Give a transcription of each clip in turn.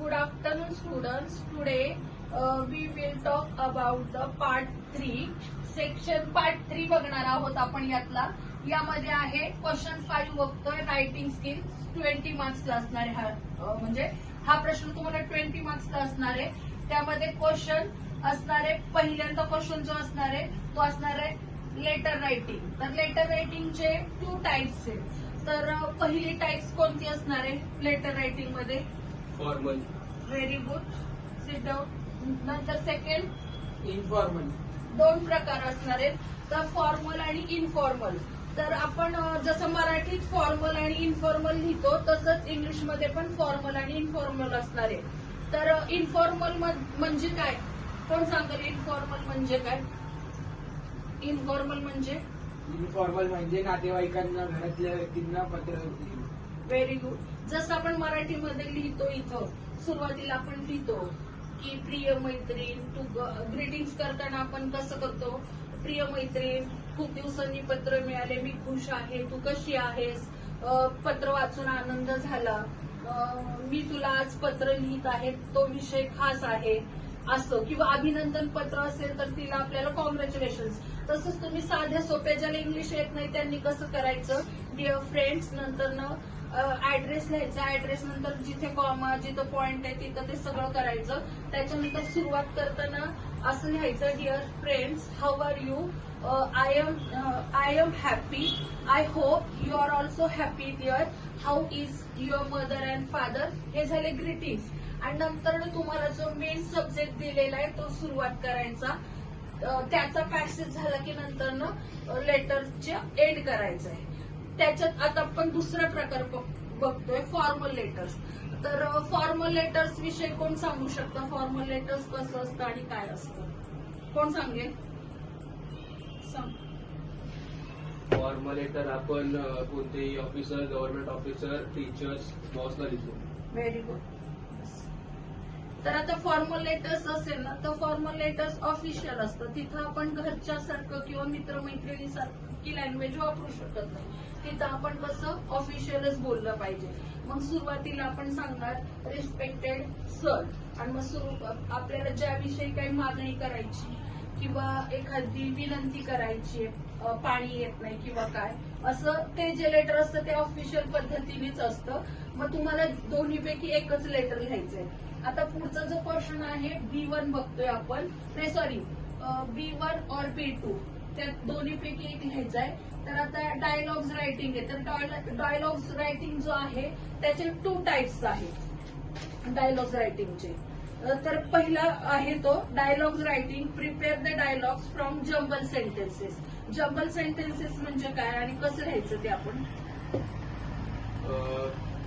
Good afternoon, students. Today we will talk about the part 3. Section part 3 बघणार आहोत आपण यातला. यामध्ये आहे क्वेश्चन 5 बघतोय रायटिंग स्किल्स 20 मार्क्सला असणार आहे. म्हणजे हा प्रश्न तुम्हाला 20 मार्क्सला असणार आहे. त्यामध्ये क्वेश्चन असणार आहे, पहिल्यांदा क्वेश्चन जो असणार आहे तो असणार आहे लेटर रायटिंग. तर लेटर रायटिंगचे 2 टाइप्स आहेत. तर पहिली टाइप्स कोणती असणार आहे लेटर रायटिंग मध्ये? Formal. Very good, sit down. नंतर सेकंड इनफॉर्मल. 2 प्रकार असणार आहेत, तर फॉर्मल आणि इनफॉर्मल. तर आपण जसं मराठीत फॉर्मल आणि इनफॉर्मल लिहितो तसंच इंग्लिशमध्ये पण फॉर्मल आणि इनफॉर्मल असणार आहे. तर इनफॉर्मल म्हणजे काय? कोण सांगेल इनफॉर्मल म्हणजे काय? इनफॉर्मल म्हणजे नातेवाईकांना, घरातल्या व्यक्तींना पत्र. Very good. जसं आपण मराठीमध्ये लिहितो, इथं सुरुवातीला आपण लिहितो की प्रिय मैत्रीण, तू ग्रीटिंग्स करताना आपण कसं करतो? प्रिय मैत्रीण, खूप दिवसांनी पत्र मिळाले, मी खुश आहे, तू कशी आहेस? पत्र वाचून आनंद झाला, मी तुला आज पत्र लिहित आहे, तो विषय खास आहे, असं. किंवा अभिनंदन पत्र असेल तर तिला आपल्याला कॉंग्रॅच्युलेशन्स. तसंच तुम्ही साध्या सोप्या ज्याला इंग्लिश येत नाही त्यांनी कसं करायचं? डिअर फ्रेंड्स, नंतर ऍड्रेस लिहायचा, ऍड्रेस नंतर जिथे कॉमा, जिथं पॉइंट आहे तिथं ते सगळं करायचं. त्याच्यानंतर सुरुवात करताना असं लिहायचं, dear friends, how are you? I am happy. I hope you are also happy dear. How is your mother and father? हे झाले ग्रीटिंग्स. आणि नंतर तुम्हाला जो मेन सब्जेक्ट दिलेला आहे तो सुरुवात करायचा. त्याचा पॅसेज झाला की नंतर लेटरच्या एंड करायचं आहे. त्याच्यात आता आपण दुसरा प्रकार बघतोय, फॉर्मल लेटर्स. तर फॉर्मल लेटर्स विषयी कोण सांगू शकतं? फॉर्मल लेटर्स कसं असतं आणि काय असतं? कोण सांगेल? सांग. फॉर्मल लेटर आपण कोणतेही ऑफिसर, गव्हर्नमेंट ऑफिसर, टीचर्स, बॉसला लिहितो. Very good. तर आता फॉर्मल लेटर्स असेल ना, तर फॉर्मल लेटर्स ऑफिशियल असतं. तिथं आपण घरच्या सारखं किंवा मित्रमैत्रिणीसारखी लँग्वेज वापरू शकत नाही. तिथं आपण कसं ऑफिशियलच बोललं पाहिजे. मग सुरुवातीला आपण सांगणार रिस्पेक्टेड सर, आणि मग आपल्याला ज्याविषयी काही मागणी करायची किंवा एखादी विनंती करायची, पाणी येत नाही किंवा काय असं, ते जे लेटर असतं ते ऑफिशियल पद्धतीनेच असतं. मग तुम्हाला दोन्हीपैकी एकच लेटर लिहायचंय. आता पुढचा जो क्वेश्चन आहे B1 बघतोय आपण, नाही सॉरी B1 और B2, त्या दोन्हीपैकी एक लिहायचं आहे. तर आता डायलॉग्स रायटिंग आहे. तर डायलॉग्स रायटिंग जो आहे त्याचे 2 टाइप्स आहेत डायलॉग्स रायटिंगचे. तर पहिला आहे तो dialogues writing, prepare the dialogues from jumble sentences. Jumble sentences म्हणजे काय आणि कसं लिहायचं ते आपण?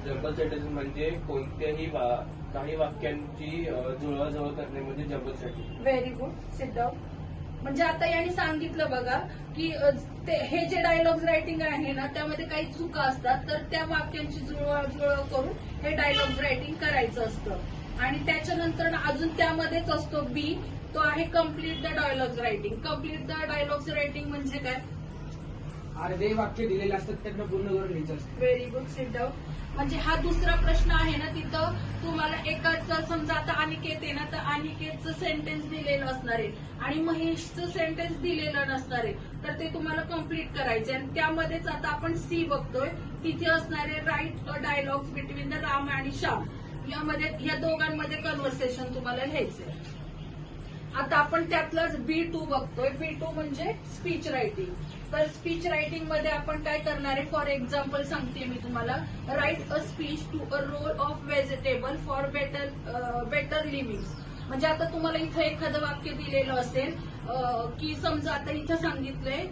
जंबल सेंटेन्स म्हणजे कोणत्याही काही वाक्यांची जुळवाजुळव करणे म्हणजे jumble sentence. Very good, sit down. म्हणजे आता यांनी सांगितलं बघा की हे जे डायलॉग्स रायटिंग आहे ना त्यामध्ये काही चुका असतात, तर त्या वाक्यांची जुळवाजुळव करून हे डायलॉग्स रायटिंग करायचं असतं. आणि त्याच्यानंतर अजून त्यामध्येच असतो बी, तो आहे complete the dialogues writing. Complete the dialogues writing म्हणजे काय? अर्धे वाक्य दिलेले असतात त्यांना पूर्ण करून लिहायचं असतं. Very good, sit down. म्हणजे हा दुसरा प्रश्न आहे ना, तिथं तुम्हाला एकाच, समजा आता अनिकेत आहे ना, तर अनिकेतचं सेंटेन्स दिलेलं असणार आहे आणि महेशचं सेंटेन्स दिलेलं नसणार आहे. तर ते तुम्हाला कम्प्लीट करायचे. आणि त्यामध्येच आता आपण सी बघतोय, तिथे असणार आहे right a dialogues between the Ram आणि श्याम. यामध्ये या दोघांमध्ये कन्व्हर्सेशन तुम्हाला लिहायचंय. आता आपण त्यातलंच B2 बघतोय. B2 म्हणजे स्पीच रायटिंग. तर स्पीच रायटिंग मध्ये आपण काय करणार आहे? फॉर एक्झाम्पल सांगते मी तुम्हाला, write a speech to a role of vegetable for better living. म्हणजे आता तुम्हाला इथं एखादं वाक्य दिलेलं असेल की समजा आता इथं सांगितलंय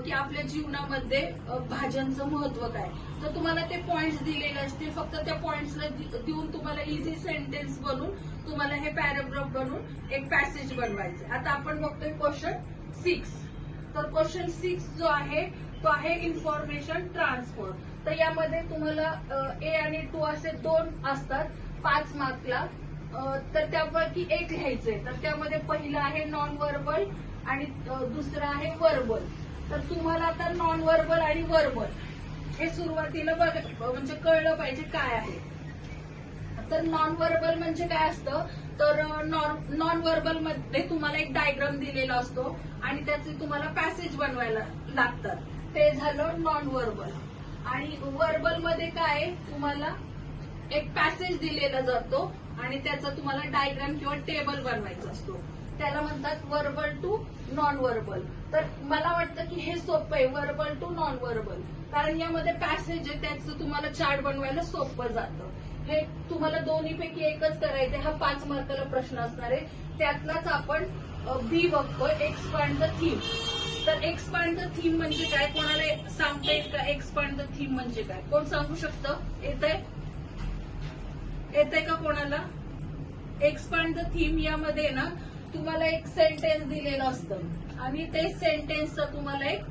की आपल्या जीवनामध्ये भाज्यांचं महत्व काय, तर तुम्हाला ते पॉइंट्स दिलेले असतील. फक्त त्या पॉइंट्सला देऊन तुम्हाला इझी सेंटेन्स बनवून तुम्हाला हे पॅराग्राफ बनवून एक पॅसेज बनवायचं. आता आपण बघतोय क्वेश्चन 6. तर क्वेश्चन 6 जो आहे तो आहे इन्फॉर्मेशन ट्रान्सफर. तर यामध्ये तुम्हाला A आणि 2 असे 2 असतात 5 मार्कला. तर त्यापैकी एक लिहायचंय. तर त्यामध्ये पहिलं आहे नॉन व्हर्बल आणि दुसरं आहे व्हर्बल. तर तुम्हाला आता नॉन व्हर्बल आणि व्हर्बल हे सुरुवातीला म्हणजे कळलं पाहिजे काय आहे. तर नॉन व्हर्बल म्हणजे काय असतं, तर नॉन व्हर्बल मध्ये तुम्हाला एक डायग्राम दिलेला असतो आणि त्याचे तुम्हाला पॅसेज बनवायला लागतात. ते झालं नॉन व्हर्बल. आणि व्हर्बल मध्ये काय आहे, तुम्हाला एक पॅसेज दिलेला जातो आणि त्याचा तुम्हाला डायग्राम किंवा टेबल बनवायचा असतो. त्याला म्हणतात व्हर्बल टू नॉन व्हर्बल. तर मला वाटतं की हे सोपं आहे, व्हर्बल टू नॉन व्हर्बल, कारण यामध्ये पॅसेज आहे, त्याचं तुम्हाला चार्ट बनवायला सोपं जातं. हे तुम्हाला दोन्हीपैकी एकच करायचं. हा 5 मार्काला प्रश्न असणार आहे. त्यातलाच आपण बी बघतोय, एक्सपांड द थीम. तर एक्सपांड द थीम म्हणजे काय, कोणाला सांगता येईल का? एक्सपांड द थीम म्हणजे काय, कोण सांगू शकतं? येतंय का कोणाला? एक्सपांड द थीम यामध्ये ना तुम्हाला एक सेंटेन्स दिलेलं असतं आणि ते सेंटेन्सचा तुम्हाला एक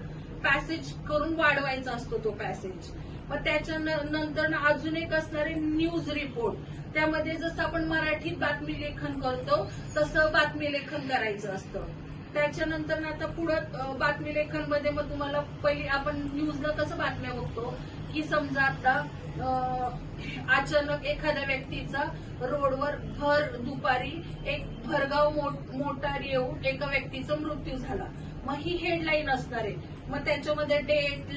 पॅसेज करून वाढवायचा असतो तो पॅसेज. मग त्याच्यानंतर अजून एक असणारे न्यूज रिपोर्ट. त्यामध्ये जसं आपण मराठीत बातमी लेखन करतो तसं बातमी लेखन करायचं असतं. त्याच्यानंतर आता पुढं बातमी लेखन मध्ये मग तुम्हाला पहिली आपण न्यूजला कसं बातम्या बघतो की समजा आता अचानक एखाद्या व्यक्तीचा रोडवर भर दुपारी एक भरधाव मोटार येऊन एका व्यक्तीचा मृत्यू झाला. मग ही हेडलाईन असणार आहे. मग त्याच्यामध्ये डेट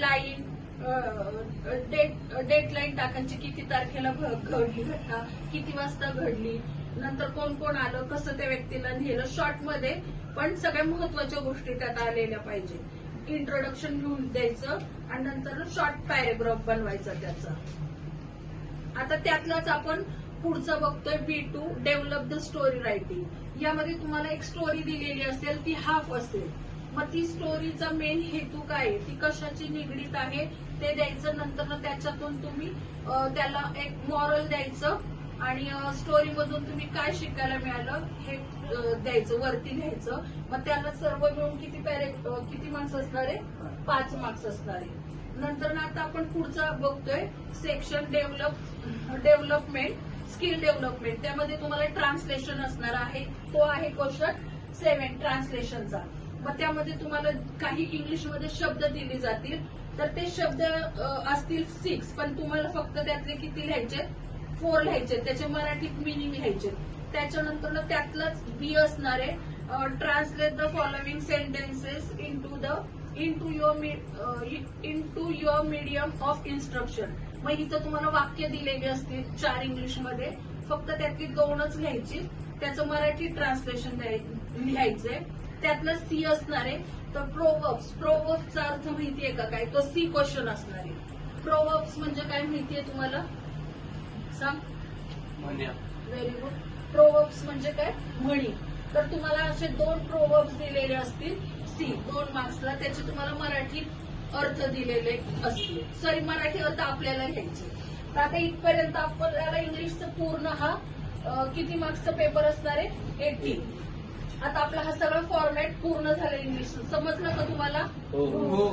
लाईन टाकायची, किती तारखेला घडली घटना, किती वाजता घडली, नंतर कोण कोण आलं, कसं त्या व्यक्तीला नेलं, शॉर्ट मध्ये पण सगळ्या महत्वाच्या गोष्टी त्यात आलेल्या पाहिजे. इंट्रोडक्शन घेऊन द्यायचं आणि नंतर शॉर्ट पॅरेग्राफ बनवायचा त्याचा. आता त्यातलाच आपण पुढचं बघतोय B2 develop the story writing. यामध्ये तुम्हाला एक स्टोरी दिलेली असेल, ती हाफ असेल. मग ती स्टोरीचा मेन हेतू काय आहे, ती कशाची निगडीत आहे ते द्यायचं. नंतर त्याच्यातून तुम्ही त्याला एक मॉरल द्यायचं आणि स्टोरी मधून तुम्ही काय शिकायला मिळालं हे द्यायचं, वरती लिहायचं. मग त्याला सर्व मिळून किती मार्क्स असणार आहे? 5 मार्क्स असणार आहे. नंतर आता आपण पुढचा बघतोय सेक्शन डेव्हलपमेंट, स्किल डेव्हलपमेंट. त्यामध्ये तुम्हाला ट्रान्सलेशन असणार आहे. तो आहे क्वेश्चन 7 ट्रान्सलेशनचा. मग त्यामध्ये तुम्हाला काही इंग्लिशमध्ये शब्द दिले जातील, तर ते शब्द असतील 6, पण तुम्हाला फक्त त्यातले किती लिहायचे? 4 लिहायचे. त्याचे मराठीत मिनिंग लिहायचे. त्याच्यानंतर त्यातलंच बी असणार आहे translate the following sentences into your medium of instruction. मग इथं तुम्हाला वाक्य दिलेली असतील 4 इंग्लिशमध्ये, फक्त त्यातली 2च लिहायची. त्याचं मराठी ट्रान्सलेशन लिहायचंय. त्यातलं सी असणार आहे. तर प्रोवर्ब्सचा अर्थ माहितीये का काय? तो सी क्वेश्चन असणार आहे. प्रोवर्ब्स म्हणजे काय माहितीये तुम्हाला? सांग. Very good. प्रोवर्ब्स म्हणजे काय? म्हणी. तर तुम्हाला असे 2 प्रोवर्ब्स दिलेले असतील सी 2 मार्क्सला. त्याचे तुम्हाला मराठी अर्थ दिलेले असतील. सॉरी, मराठी अर्थ आपल्याला घ्यायचे. तर आता इथपर्यंत आपल्याला इंग्लिशचं पूर्ण हा किती मार्क्सचा पेपर असणार आहे? 80. आता आपला हा सगळा फॉर्मॅट पूर्ण झाला इंग्लिशचा. समजलं का तुम्हाला? हो.